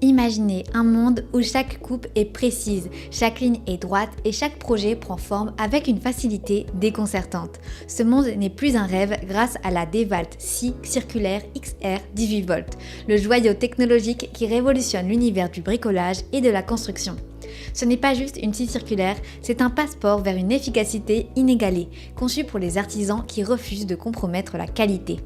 Imaginez un monde où chaque coupe est précise, chaque ligne est droite et chaque projet prend forme avec une facilité déconcertante. Ce monde n'est plus un rêve grâce à la DeWalt scie circulaire XR 18V, le joyau technologique qui révolutionne l'univers du bricolage et de la construction. Ce n'est pas juste une scie circulaire, c'est un passeport vers une efficacité inégalée, conçu pour les artisans qui refusent de compromettre la qualité.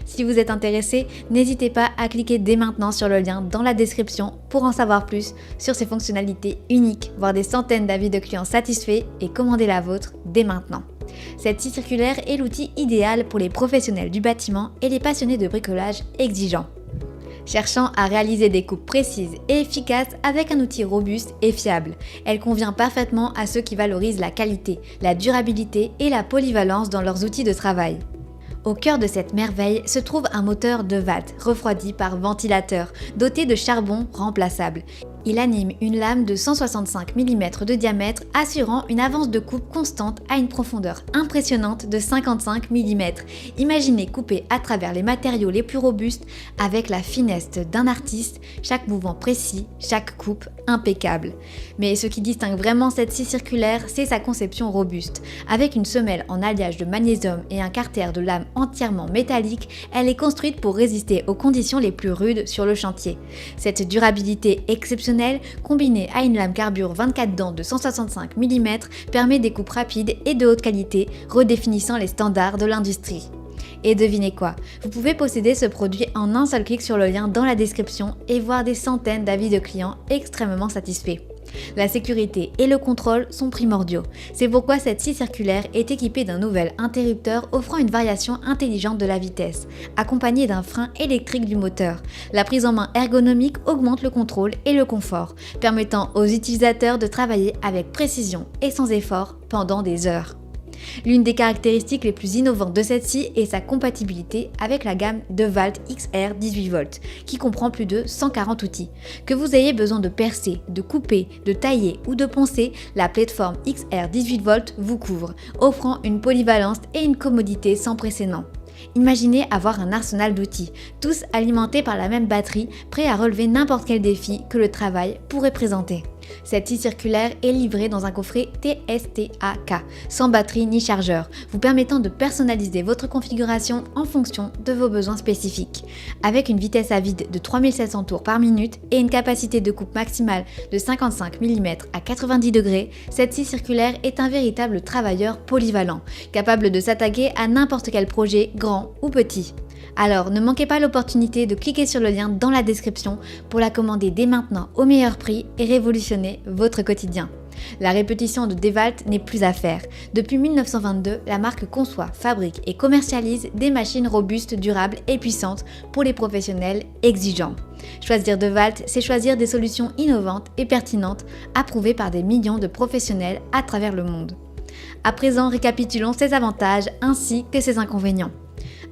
Si vous êtes intéressé, n'hésitez pas à cliquer dès maintenant sur le lien dans la description pour en savoir plus sur ces fonctionnalités uniques, voir des centaines d'avis de clients satisfaits et commander la vôtre dès maintenant. Cette scie circulaire est l'outil idéal pour les professionnels du bâtiment et les passionnés de bricolage exigeants. Cherchant à réaliser des coupes précises et efficaces avec un outil robuste et fiable, elle convient parfaitement à ceux qui valorisent la qualité, la durabilité et la polyvalence dans leurs outils de travail. Au cœur de cette merveille se trouve un moteur DeWalt refroidi par ventilateur, doté de charbon remplaçable. Il anime une lame de 165 mm de diamètre, assurant une avance de coupe constante à une profondeur impressionnante de 55 mm. Imaginez couper à travers les matériaux les plus robustes avec la finesse d'un artiste, chaque mouvement précis, chaque coupe impeccable. Mais ce qui distingue vraiment cette scie circulaire, c'est sa conception robuste. Avec une semelle en alliage de magnésium et un carter de lame entièrement métallique, elle est construite pour résister aux conditions les plus rudes sur le chantier. Cette durabilité exceptionnelle, combinée à une lame carbure 24 dents de 165 mm, permet des coupes rapides et de haute qualité, redéfinissant les standards de l'industrie. Et devinez quoi, vous pouvez posséder ce produit en un seul clic sur le lien dans la description et voir des centaines d'avis de clients extrêmement satisfaits. La sécurité et le contrôle sont primordiaux. C'est pourquoi cette scie circulaire est équipée d'un nouvel interrupteur offrant une variation intelligente de la vitesse, accompagnée d'un frein électrique du moteur. La prise en main ergonomique augmente le contrôle et le confort, permettant aux utilisateurs de travailler avec précision et sans effort pendant des heures. L'une des caractéristiques les plus innovantes de cette scie est sa compatibilité avec la gamme DeWalt XR 18V, qui comprend plus de 140 outils. Que vous ayez besoin de percer, de couper, de tailler ou de poncer, la plateforme XR 18V vous couvre, offrant une polyvalence et une commodité sans précédent. Imaginez avoir un arsenal d'outils, tous alimentés par la même batterie, prêts à relever n'importe quel défi que le travail pourrait présenter. Cette scie circulaire est livrée dans un coffret TSTAK, sans batterie ni chargeur, vous permettant de personnaliser votre configuration en fonction de vos besoins spécifiques. Avec une vitesse à vide de 3700 tours par minute et une capacité de coupe maximale de 55 mm à 90 degrés, cette scie circulaire est un véritable travailleur polyvalent, capable de s'attaquer à n'importe quel projet, grand ou petit. Alors ne manquez pas l'opportunité de cliquer sur le lien dans la description pour la commander dès maintenant au meilleur prix et révolutionner votre quotidien. La répétition de DeWalt n'est plus à faire. Depuis 1922, la marque conçoit, fabrique et commercialise des machines robustes, durables et puissantes pour les professionnels exigeants. Choisir DeWalt, c'est choisir des solutions innovantes et pertinentes, approuvées par des millions de professionnels à travers le monde. À présent, récapitulons ses avantages ainsi que ses inconvénients.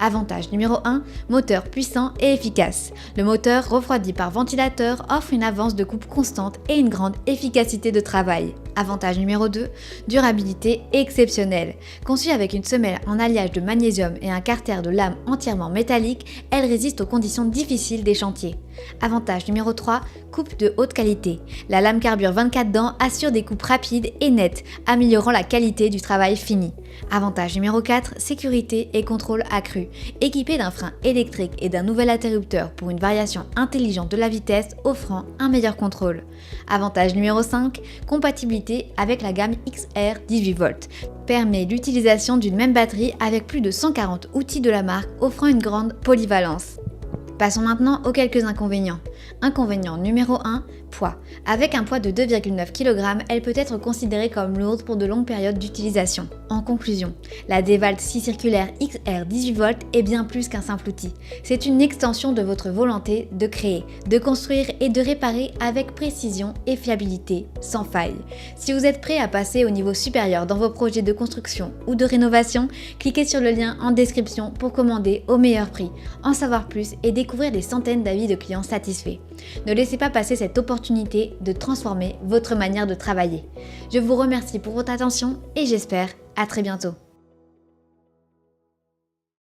Avantage numéro 1, moteur puissant et efficace. Le moteur refroidi par ventilateur offre une avance de coupe constante et une grande efficacité de travail. Avantage numéro 2, durabilité exceptionnelle. Conçue avec une semelle en alliage de magnésium et un carter de lame entièrement métallique, elle résiste aux conditions difficiles des chantiers. Avantage numéro 3, coupe de haute qualité. La lame carbure 24 dents assure des coupes rapides et nettes, améliorant la qualité du travail fini. Avantage numéro 4, sécurité et contrôle accru. Équipée d'un frein électrique et d'un nouvel interrupteur pour une variation intelligente de la vitesse offrant un meilleur contrôle. Avantage numéro 5, compatibilité avec la gamme XR 18V. Permet l'utilisation d'une même batterie avec plus de 140 outils de la marque offrant une grande polyvalence. Passons maintenant aux quelques inconvénients. Inconvénient numéro 1, poids. Avec un poids de 2,9 kg, elle peut être considérée comme lourde pour de longues périodes d'utilisation. En conclusion, la DeWalt scie circulaire XR 18V est bien plus qu'un simple outil. C'est une extension de votre volonté de créer, de construire et de réparer avec précision et fiabilité sans faille. Si vous êtes prêt à passer au niveau supérieur dans vos projets de construction ou de rénovation, cliquez sur le lien en description pour commander au meilleur prix, en savoir plus et découvrir des centaines d'avis de clients satisfaits. Ne laissez pas passer cette opportunité de transformer votre manière de travailler. Je vous remercie pour votre attention et j'espère à très bientôt.